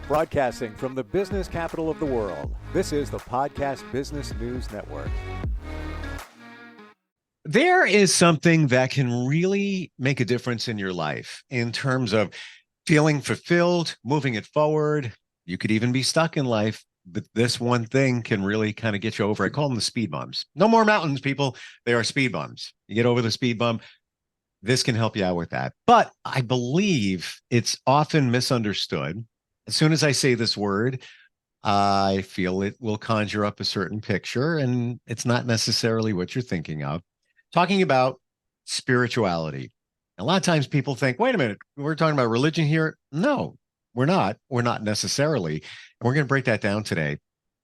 Broadcasting from the business capital of the world, this is the Podcast Business News Network. There is something that can really make a difference in your life in terms of feeling fulfilled, moving it forward. You could even be stuck in life, but this one thing can really kind of get you over. I call them the speed bumps. No more mountains, people. They are speed bumps. You get over the speed bump. This can help you out with that. But I believe it's often misunderstood. As soon as I say this word, I feel it will conjure up a certain picture, and it's not necessarily what you're thinking of. Talking about spirituality. A lot of times people think, wait a minute, we're talking about religion here. No, we're not. We're not necessarily. And we're going to break that down today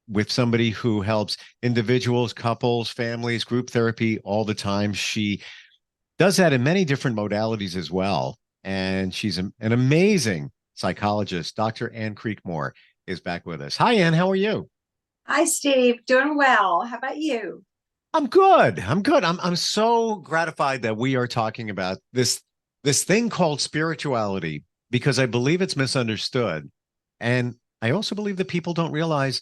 with somebody who helps individuals, couples, families, group therapy all the time. She does that in many different modalities as well. And she's an amazing psychologist. Dr. Ann Creekmore is back with us. Hi, Ann. How are you? Hi, Steve. Doing well. How about you? I'm good. I'm so gratified that we are talking about this thing called spirituality, because I believe it's misunderstood. And I also believe that people don't realize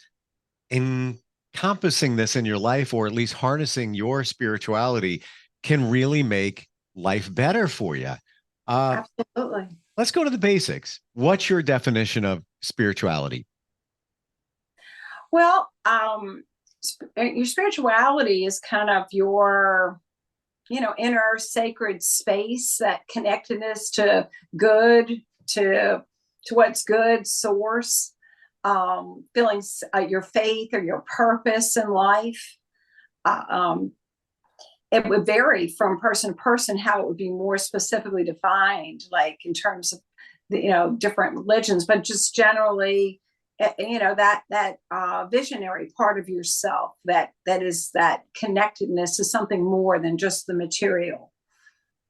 encompassing this in your life, or at least harnessing your spirituality, can really make life better for you. Absolutely. Let's go to the basics. What's your definition of spirituality? Well, your spirituality is kind of your, inner sacred space, that connectedness to good, to what's good, source, feelings, your faith or your purpose in life. It would vary from person to person how it would be more specifically defined, like in terms of the, different religions, but just generally, that visionary part of yourself, that is that connectedness to something more than just the material.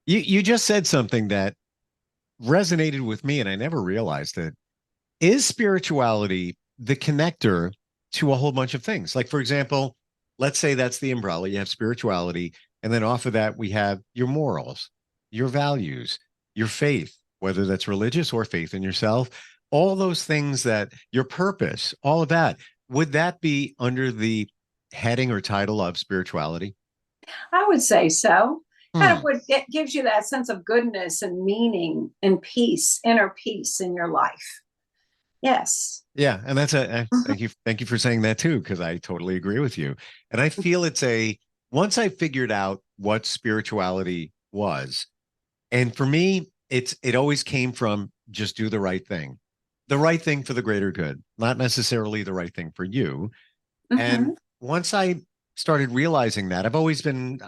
You just said something that resonated with me, and I never realized it. Is spirituality the connector to a whole bunch of things? Like, for example, let's say that's the umbrella. You have spirituality, and then off of that, we have your morals, your values, your faith, whether that's religious or faith in yourself, all those things, that your purpose, all of that. Would that be under the heading or title of spirituality? I would say so. Kind of what it gives you that sense of goodness and meaning and peace, inner peace in your life. Yes. Yeah. And that's thank you for saying that too, because I totally agree with you. And I feel once I figured out what spirituality was, and for me, it always came from just do the right thing for the greater good, not necessarily the right thing for you. Mm-hmm. And once I started realizing that, I've always been,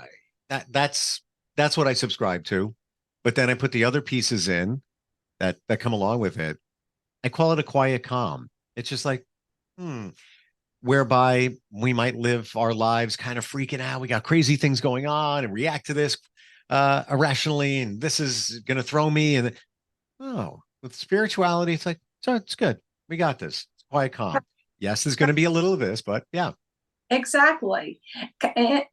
that's what I subscribe to. But then I put the other pieces in that come along with it. I call it a quiet calm. It's just like, whereby we might live our lives kind of freaking out. We got crazy things going on and react to this irrationally, and this is going to throw me. And with spirituality, it's like, so it's good. We got this. It's quiet calm. Yes, there's going to be a little of this, but yeah. Exactly.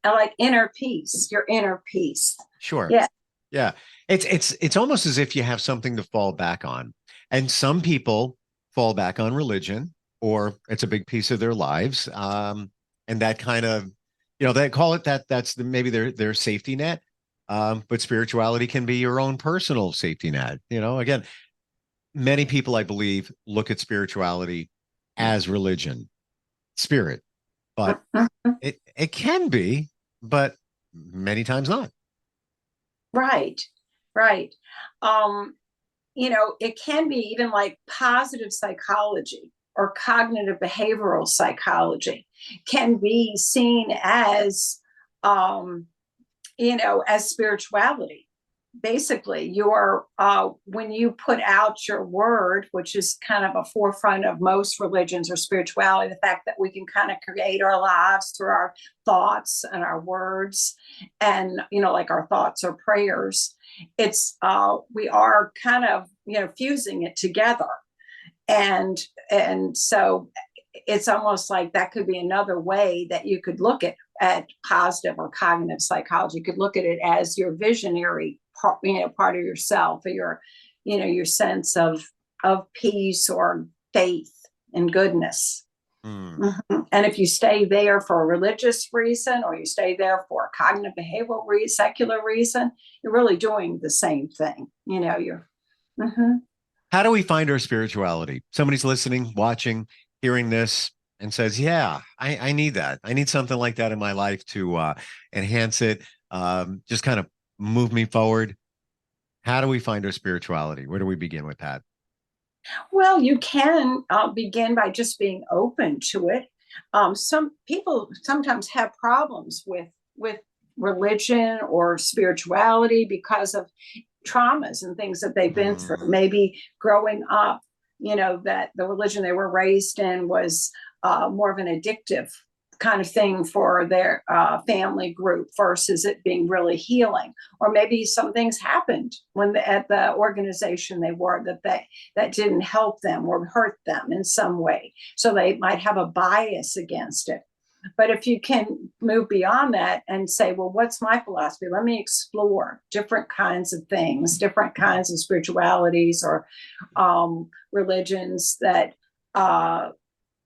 Like inner peace, your inner peace. Sure. Yeah. Yeah. It's almost as if you have something to fall back on. And some people fall back on religion, or it's a big piece of their lives. And that kind of, they call it that's maybe their safety net. But spirituality can be your own personal safety net. Again, many people, I believe, look at spirituality as religion, spirit, but it can be, but many times not. Right. Right. It can be even like positive psychology or cognitive behavioral psychology can be seen as, as spirituality. Basically, when you put out your word, which is kind of a forefront of most religions or spirituality, the fact that we can kind of create our lives through our thoughts and our words, and like our thoughts or prayers. It's we are kind of fusing it together, and so it's almost like that could be another way that you could look at positive or cognitive psychology. You could look at it as your visionary part of yourself, or your sense of peace or faith and goodness. Mm. And if you stay there for a religious reason, or you stay there for a cognitive behavioral secular reason, you're really doing the same thing. You're. Mhm. How do we find our spirituality? Somebody's listening, watching, hearing this, and says, "Yeah, I need that. I need something like that in my life to enhance it, just kind of move me forward." How do we find our spirituality? Where do we begin with that? Well, you can begin by just being open to it. Some people sometimes have problems with religion or spirituality because of traumas and things that they've been through. Mm, Maybe growing up, that the religion they were raised in was more of an addictive kind of thing for their family group versus it being really healing. Or maybe some things happened at the organization they were that didn't help them or hurt them in some way, so they might have a bias against it. But if you can move beyond that and say, well, what's my philosophy? Let me explore different kinds of things, different kinds of spiritualities or religions that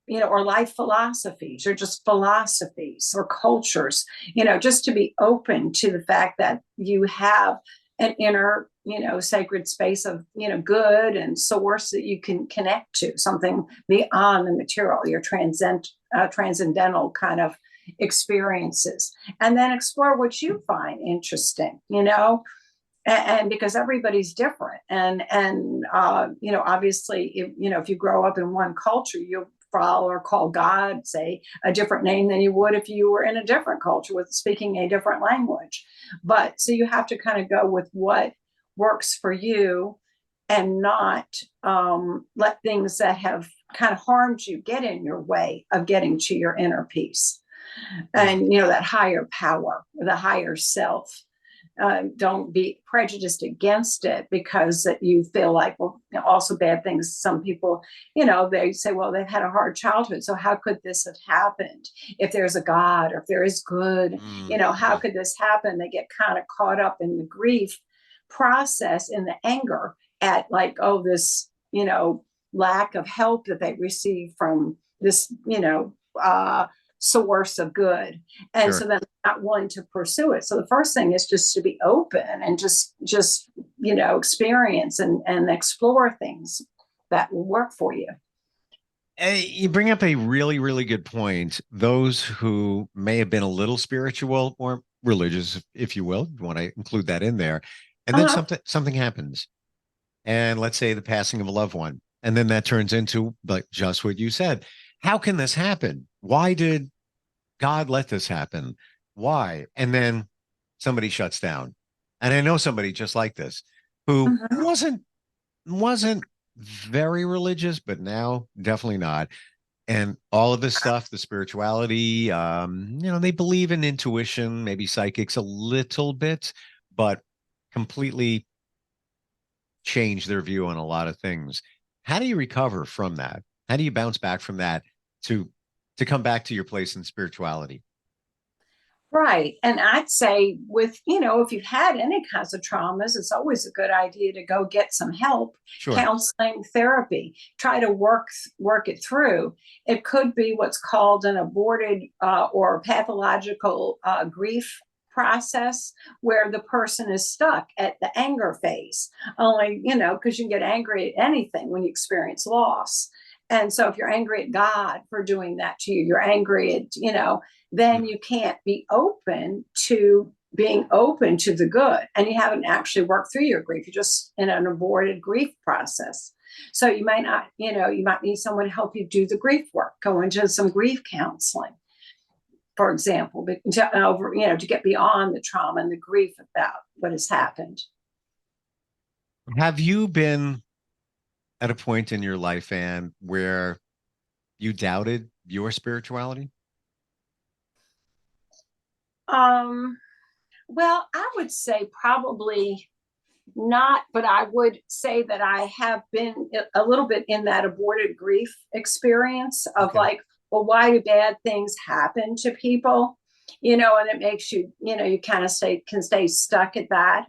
or life philosophies, or just philosophies or cultures, just to be open to the fact that you have an inner, sacred space of, good and source that you can connect to, something beyond the material, your transcendental kind of experiences, and then explore what you find interesting, and because everybody's different, and obviously, if you grow up in one culture, you'll follow or call God, say, a different name than you would if you were in a different culture with speaking a different language. But so you have to kind of go with what works for you, and not let things that have kind of harmed you get in your way of getting to your inner peace, mm. and that higher power, the higher self. Don't be prejudiced against it because that you feel like, well, also bad things. Some people, they say, well, they've had a hard childhood, so how could this have happened? If there's a God, or if there is good, how could this happen? They get kind of caught up in the grief process, in the anger at, like, oh, this, lack of help that they receive from this, source of good. And Sure. so then not willing to pursue it. So the first thing is just to be open and just experience and explore things that will work for you. You bring up a really, really good point. Those who may have been a little spiritual or religious, if you will, you want to include that in there, and then Uh-huh. something happens, and let's say the passing of a loved one, and then that turns into, like, just what you said. How can this happen? Why did God let this happen? Why? And then somebody shuts down. And I know somebody just like this who Mhm. wasn't very religious, but now definitely not. And all of this stuff, the spirituality, they believe in intuition, maybe psychics a little bit, but completely change their view on a lot of things. How do you recover from that? How do you bounce back from that to come back to your place in spirituality? Right. And I'd say if you've had any kinds of traumas, it's always a good idea to go get some help, Sure. counseling, therapy, try to work it through. It could be what's called an aborted or pathological grief process, where the person is stuck at the anger phase, only, because you can get angry at anything when you experience loss. And so if you're angry at God for doing that to you, you're angry at, then you can't be open to being open to the good. And you haven't actually worked through your grief. You're just in an aborted grief process. So you might not, you might need someone to help you do the grief work, go into some grief counseling, for example, to get beyond the trauma and the grief about what has happened. Have you been at a point in your life, Anne, where you doubted your spirituality? Um, well, I would say probably not, but I would say that I have been a little bit in that aborted grief experience of, Okay. like, well, why do bad things happen to people? And it makes you, you kind of can stay stuck at that.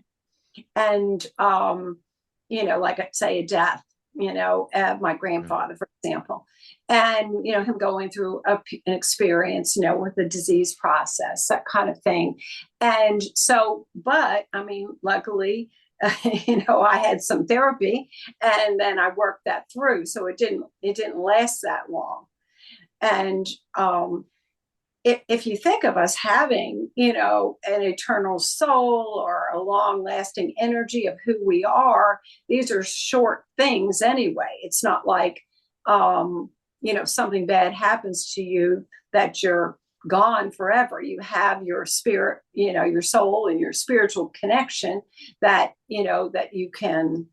And, like I say, a death, my grandfather, for example, and, him going through an experience, with the disease process, that kind of thing. And so, but I mean, luckily, I had some therapy and then I worked that through. So it didn't last that long. And, if you think of us having, an eternal soul or a long lasting energy of who we are, these are short things anyway. It's not like, something bad happens to you that you're gone forever. You have your spirit, your soul and your spiritual connection that, that you can,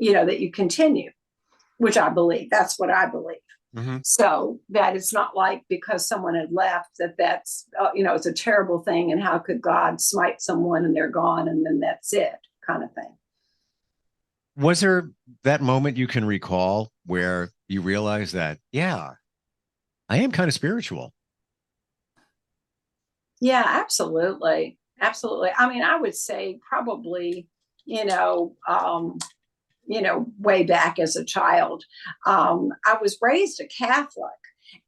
that you continue, which I believe. That's what I believe. Mm-hmm. So that it's not like because someone had left that's it's a terrible thing, and how could God smite someone and they're gone and then that's it, kind of thing. Was there that moment you can recall where you realized that, yeah, I am kind of spiritual? Yeah, absolutely. Absolutely. I mean, I would say probably, way back as a child. I was raised a Catholic,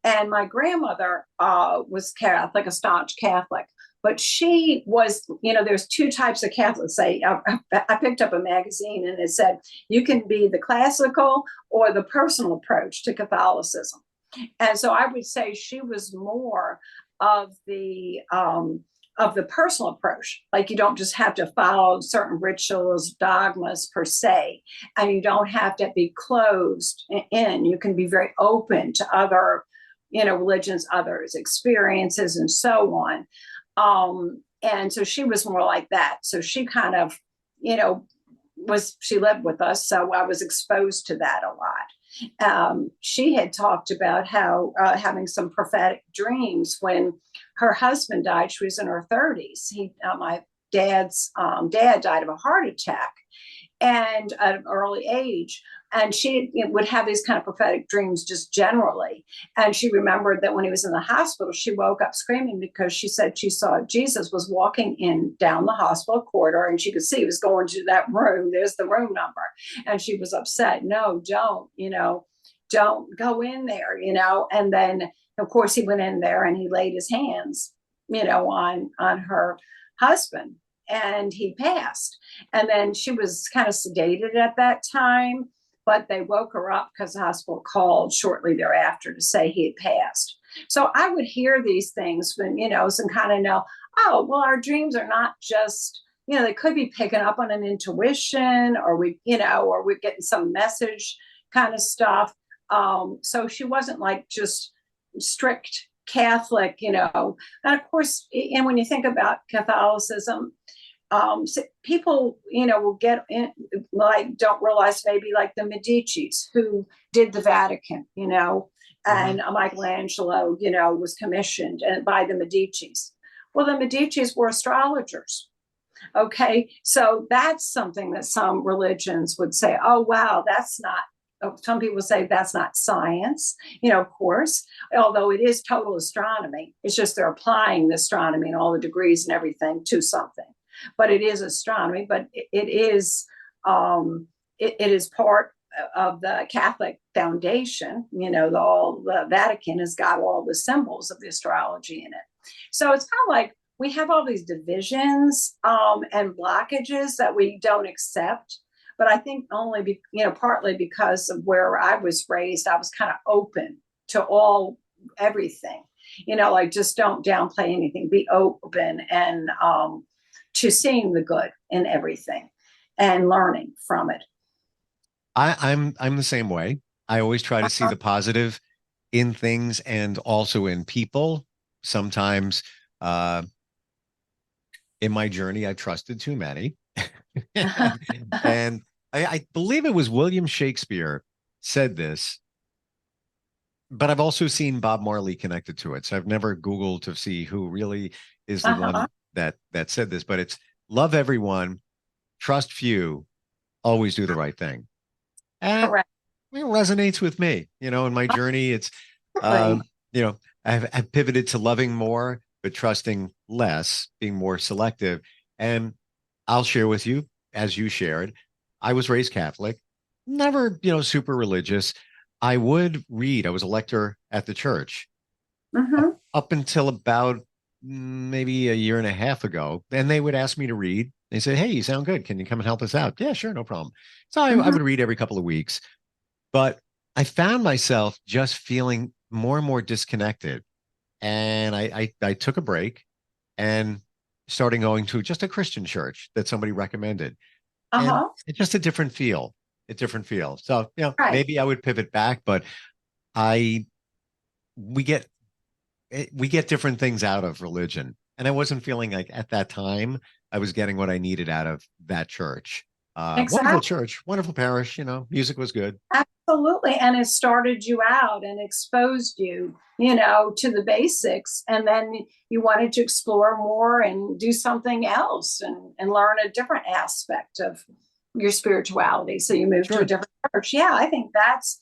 and my grandmother was Catholic, a staunch Catholic. But she was, there's two types of Catholics. I picked up a magazine and it said, you can be the classical or the personal approach to Catholicism. And so I would say she was more of the personal approach. Like, you don't just have to follow certain rituals, dogmas per se, and you don't have to be closed in. You can be very open to other, religions, others' experiences, and so on. And so she was more like that. So she kind of, she lived with us. So I was exposed to that a lot. She had talked about how having some prophetic dreams when her husband died. She was in her 30s. My dad's dad died of a heart attack, and at an early age. And she would have these kind of prophetic dreams just generally. And she remembered that when he was in the hospital, she woke up screaming because she said she saw Jesus was walking down the hospital corridor, and she could see he was going to that room. There's the room number. And she was upset. No, don't go in there, And then, of course, he went in there and he laid his hands, on her husband, and he passed. And then she was kind of sedated at that time, but they woke her up because the hospital called shortly thereafter to say he had passed. So I would hear these things when, and kind of know, oh, well, our dreams are not just, they could be picking up on an intuition, or or we're getting some message kind of stuff. So she wasn't like just strict Catholic, and of course, and when you think about Catholicism, people, will get in, like, don't realize maybe like the Medicis who did the Vatican, and Michelangelo, was commissioned by the Medicis. Well, the Medicis were astrologers. Okay. So that's something that some religions would say, oh, wow, that's not, some people say that's not science, of course, although it is total astronomy. It's just they're applying the astronomy and all the degrees and everything to something. But it is astronomy, but it is part of the Catholic foundation. The Vatican has got all the symbols of the astrology in it. So it's kind of like we have all these divisions and blockages that we don't accept. But I think only, partly because of where I was raised, I was kind of open to everything, like, just don't downplay anything, be open, and to seeing the good in everything and learning from it. I'm the same way. I always try to see the positive in things and also in people. Sometimes in my journey, I trusted too many. And I believe it was William Shakespeare said this, but I've also seen Bob Marley connected to it. So I've never Googled to see who really is the one that said this, but it's love everyone, trust few, always do the right thing. And Correct. it resonates with me, in my journey. It's, I've pivoted to loving more, but trusting less, being more selective. And I'll share with you, as you shared, I was raised Catholic, never, super religious. I would read. I was a lector at the church Mm-hmm. up until about maybe a year and a half ago. And they would ask me to read. They said, "Hey, you sound good. Can you come and help us out?" Yeah, sure, no problem. So I Mm-hmm. would read every couple of weeks, but I found myself just feeling more and more disconnected. And I took a break and starting going to just a Christian church that somebody recommended. And Uh-huh. it's just a different feel. So, Right. maybe I would pivot back, but I we get we get different things out of religion. And I wasn't feeling like at that time I was getting what I needed out of that church. Wonderful Exactly. church, wonderful parish, music was good. Absolutely. And it started you out and exposed you, to the basics. And then you wanted to explore more and do something else and learn a different aspect of your spirituality. So you moved to a Sure. different church. Yeah, I think that's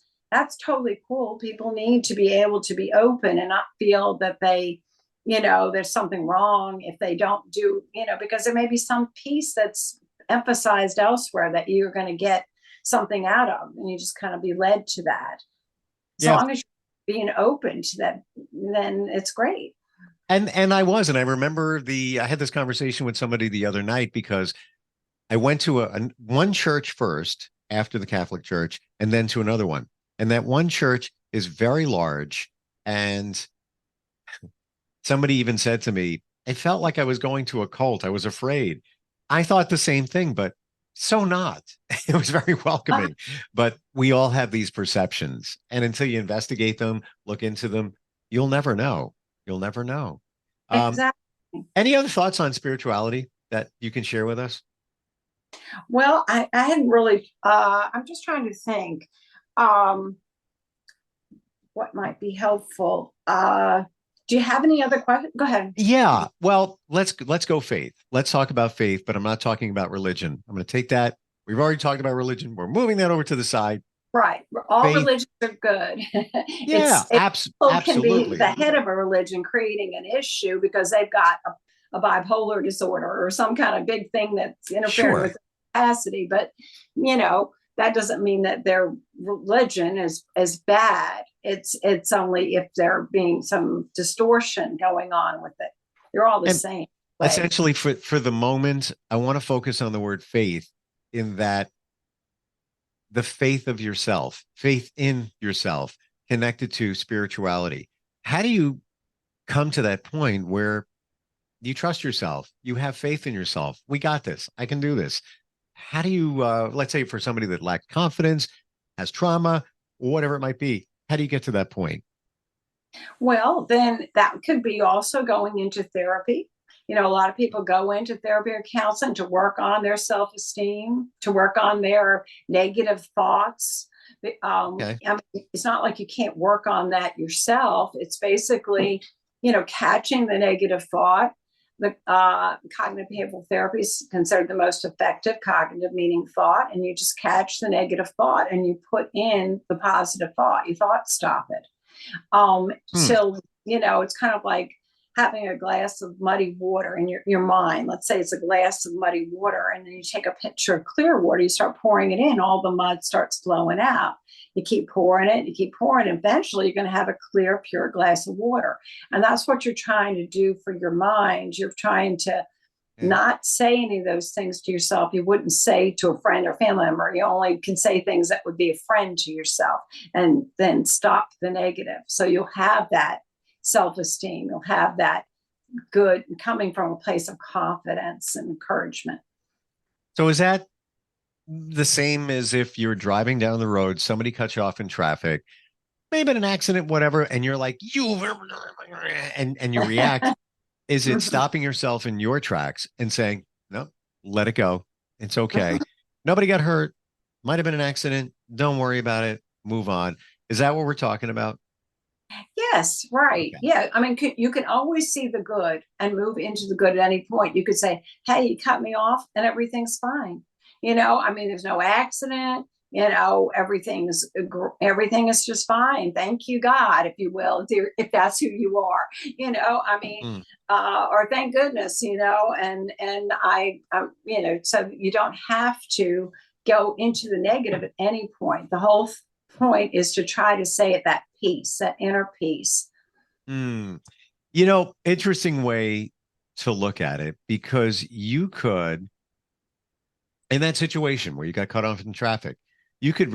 totally cool. People need to be able to be open and not feel that there's something wrong if they don't do, because there may be some piece that's emphasized elsewhere that you're going to get something out of, and you just kind of be led to that. So Yeah. long as you're being open to that, then it's great. And I remember I had this conversation with somebody the other night because I went to one church first after the Catholic Church and then to another one. And that one church is very large. And somebody even said to me, I felt like I was going to a cult. I was afraid. I thought the same thing, but so not. It was very welcoming. But we all have these perceptions. And until you investigate them, look into them, you'll never know. You'll never know. Um, Exactly. any other thoughts on spirituality that you can share with us? Well, I hadn't really, I'm just trying to think um, what might be helpful. Do you have any other questions? Go ahead. Yeah. Well, let's go faith. Let's talk about faith, but I'm not talking about religion. I'm going to take that. We've already talked about religion. We're moving that over to the side. Right. All Faith. religions are good. Yeah, It people can be the absolutely. head of a religion creating an issue because they've got a bipolar disorder or some kind of big thing that's interfering with Sure. their capacity. But, that doesn't mean that their religion is bad. It's only if there being some distortion going on with it. They're all the And same way. essentially for the moment, I want to focus on the word faith in that the faith of yourself, faith in yourself, connected to spirituality. How do you come to that point where you trust yourself, you have faith in yourself? We got this. I can do this. How do you, let's say for somebody that lacks confidence, has trauma, whatever it might be, how do you get to that point? Well, then that could be also going into therapy. A lot of people go into therapy or counseling to work on their self esteem, to work on their negative thoughts. Okay. I mean, it's not like you can't work on that yourself. It's basically, catching the negative thought. The cognitive behavioral therapy is considered the most effective cognitive meaning thought. And you just catch the negative thought and you put in the positive thought. You thought stop it. Hmm. So, it's kind of like having a glass of muddy water in your mind. Let's say it's a glass of muddy water, and then you take a pitcher of clear water, you start pouring it in, all the mud starts flowing out. You keep pouring it, you keep pouring it. Eventually, you're going to have a clear, pure glass of water. And that's what you're trying to do for your mind. You're trying to Yeah. not say any of those things to yourself you wouldn't say to a friend or family member. You only can say things that would be a friend to yourself, and then stop the negative. So you'll have that self-esteem. You'll have that good coming from a place of confidence and encouragement. So is that the same as if you're driving down the road, somebody cuts you off in traffic, maybe in an accident, whatever, and you're like, and you react. Is it stopping yourself in your tracks and saying, no, let it go. It's okay. Nobody got hurt. Might have been an accident. Don't worry about it. Move on. Is that what we're talking about? Yes, right. Okay. Yeah. I mean, you can always see the good and move into the good at any point. You could say, hey, you cut me off and everything's fine. I mean, there's no accident. Everything is just fine. Thank you, God, if you will, if that's who you are. I mean, Mm. or thank goodness, and so you don't have to go into the negative at any point. The whole point is to try to stay at that peace, that inner peace. You know, interesting way to look at it, because you could, in that situation where you got cut off in traffic, you could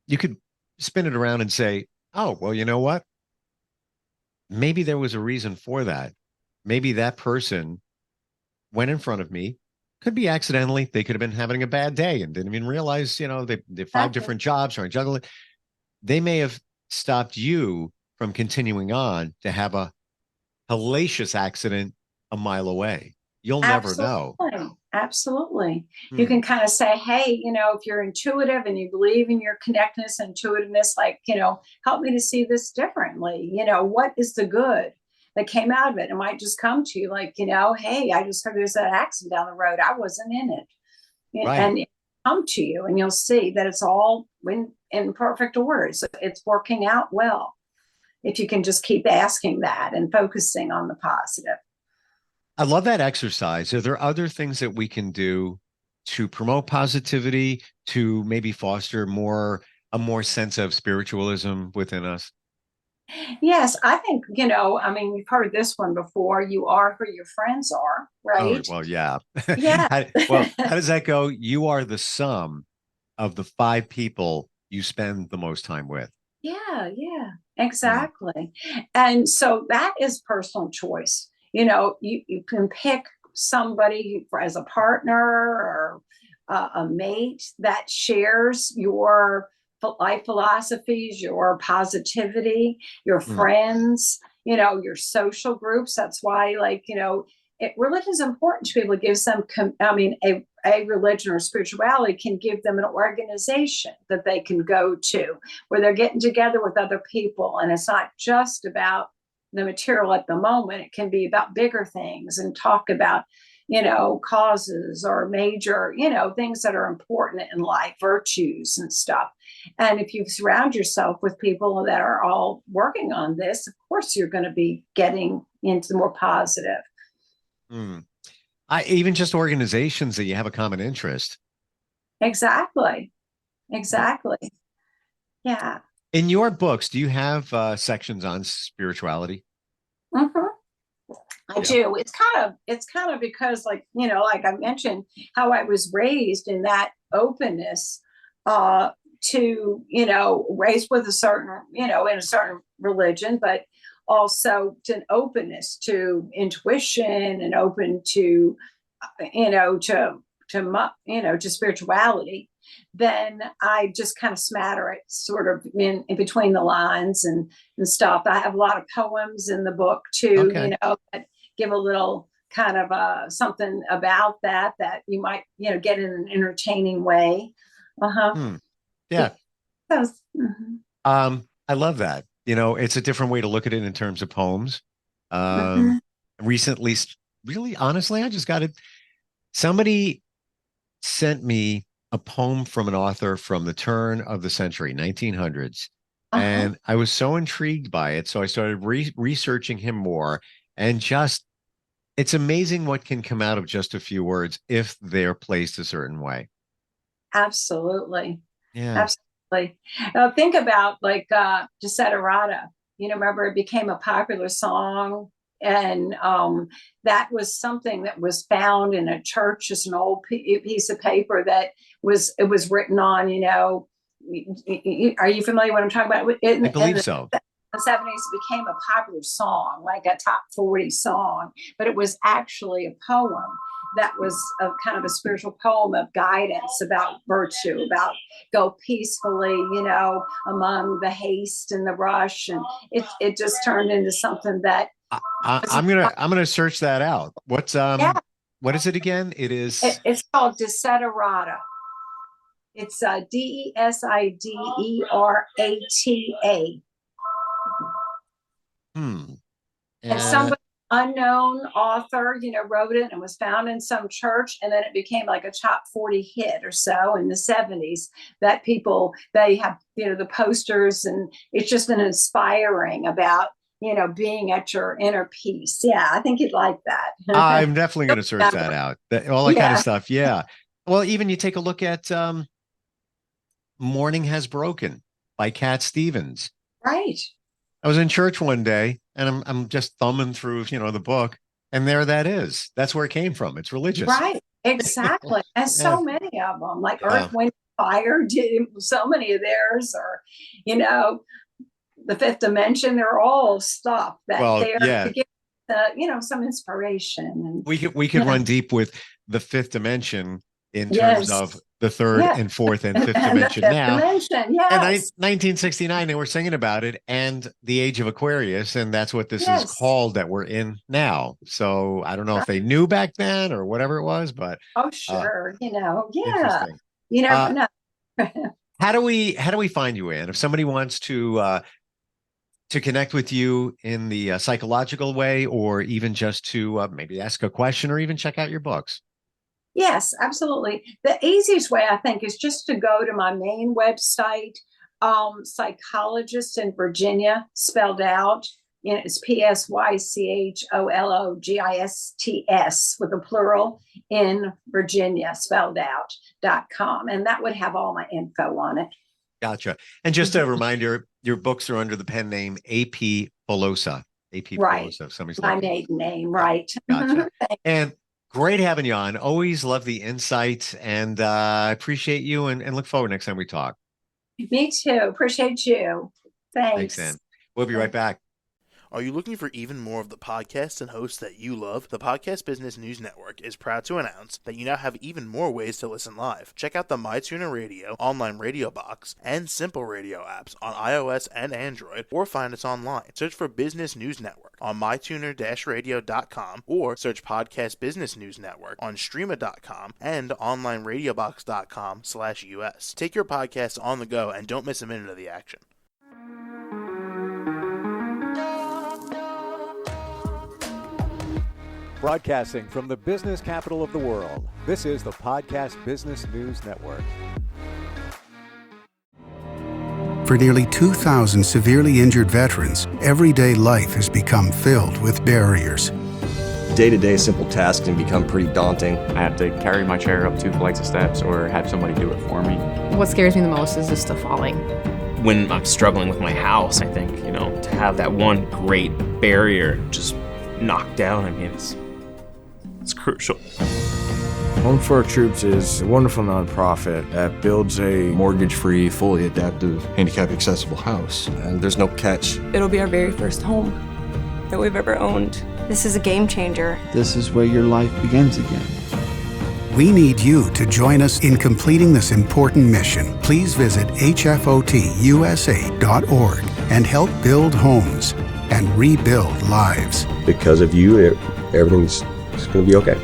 you could spin it around and say, oh, well, you know what? Maybe there was a reason for that. Maybe that person went in front of me. Could be accidentally. They could have been having a bad day and didn't even realize, you know, they have 5 different jobs trying to juggle it. They may have stopped you from continuing on to have a hellacious accident a mile away. You'll never know. Absolutely. You can kind of say, hey, you know, if you're intuitive and you believe in your connectedness and intuitiveness, like, you know, help me to see this differently. You know, what is the good that came out of it? It might just come to you like, you know, hey, I just heard there's that accident down the road. I wasn't in it. Right. And it come to you and you'll see that it's all in perfect order. It's working out well. If you can just keep asking that and focusing on the positive. I love that exercise. Are there other things that we can do to promote positivity, to maybe foster a more sense of spiritualism within us? Yes, I think, you know, I mean, you've heard this one before. You are who your friends are, right? Oh, well, yeah. Yeah. How does that go? You are the sum of the 5 people you spend the most time with. Yeah, exactly. And so that is personal choice. You know, you can pick somebody as a partner or a mate that shares your life philosophies, your positivity, your friends, you know, your social groups. That's why, like, you know, religion is important to people. It gives them, a religion or spirituality can give them an organization that they can go to where they're getting together with other people. And it's not just about the material at the moment. It can be about bigger things and talk about, you know, causes or major, you know, things that are important in life, virtues and stuff. And if you surround yourself with people that are all working on this, of course, you're going to be getting into the more positive. Even just organizations that you have a common interest. Exactly. Yeah. In your books, do you have sections on spirituality? I do. It's kind of because, like, you know, like I mentioned, how I was raised in that openness to, you know, raised with a certain, you know, in a certain religion, but also to an openness to intuition and open to, you know, to spirituality. Then I just kind of smatter it sort of in between the lines and stuff. I have a lot of poems in the book too, you know, that give a little kind of something about that you might, you know, get in an entertaining way. Yeah. I love that. You know, it's a different way to look at it in terms of poems. Recently, really, honestly, I just got it. Somebody sent me a poem from an author from the turn of the century, 1900s. And I was so intrigued by it. So I started researching him more, and just, it's amazing what can come out of just a few words if they're placed a certain way. Absolutely. Yeah. Absolutely. Think about like Desiderata. You know, remember it became a popular song, and that was something that was found in a church, as an old piece of paper that was written on. You know, are you familiar with what I'm talking about? I believe so. The 70s, it became a popular song, like a top 40 song, but it was actually a poem that was a kind of a spiritual poem of guidance about virtue, about go peacefully, you know, among the haste and the rush. And it just turned into something that I'm gonna search that out. What's what is it again? It's called Desiderata. It's Desiderata. And somebody unknown author, you know, wrote it and was found in some church, and then it became like a top 40 hit or so in the 70s. That they have, you know, the posters, and it's just been inspiring about, you know, being at your inner peace. Yeah, I think you'd like that. I'm definitely going to search that out. All that kind of stuff. Yeah. Well, even you take a look at Morning Has Broken by Cat Stevens. Right. I was in church one day and I'm just thumbing through, the book, and there that is. That's where it came from. It's religious. Right. Exactly. And so many of them, like Earth, Wind, Fire, so many of theirs are, the Fifth Dimension, they're all stuff that to give some inspiration. And we could run deep with the Fifth Dimension in terms of the third and fourth and fifth dimension now. And 1969, they were singing about it, and the Age of Aquarius, and that's what this is called that we're in now. So I don't know if they knew back then or whatever it was, but sure, you never know. How do we find you, Ann? If somebody wants to connect with you in the psychological way, or even just to maybe ask a question, or even check out your books? Yes, absolutely. The easiest way, I think, is just to go to my main website, Psychologist in Virginia, spelled out. It's PSYCHOLOGISTS with a plural in Virginia, spelled out.com. And that would have all my info on it. Gotcha. And just a reminder, your books are under the pen name AP Pelosa. Right. Pelosa. My maiden name, right. Gotcha. And great having you on. Always love the insight, and I appreciate you and look forward next time we talk. Me too. Appreciate you. Thanks. Ann. We'll be right back. Are you looking for even more of the podcasts and hosts that you love? The Podcast Business News Network is proud to announce that you now have even more ways to listen live. Check out the MyTuner Radio, online radio box, and Simple Radio apps on iOS and Android, or find us online. Search for Business News Network on mytuner-radio.com, or search Podcast Business News Network on streama.com and onlineradiobox.com/US. Take your podcast on the go and don't miss a minute of the action. Broadcasting from the business capital of the world, this is the Podcast Business News Network. For nearly 2,000 severely injured veterans, everyday life has become filled with barriers. Day-to-day simple tasks can become pretty daunting. I have to carry my chair up 2 flights of steps or have somebody do it for me. What scares me the most is just the falling. When I'm struggling with my house, I think, to have that one great barrier just knocked down, it's crucial. Home for Our Troops is a wonderful nonprofit that builds a mortgage-free, fully adaptive, handicap-accessible house. And there's no catch. It'll be our very first home that we've ever owned. This is a game changer. This is where your life begins again. We need you to join us in completing this important mission. Please visit hfotusa.org and help build homes and rebuild lives. Because of you, everything's going to be okay.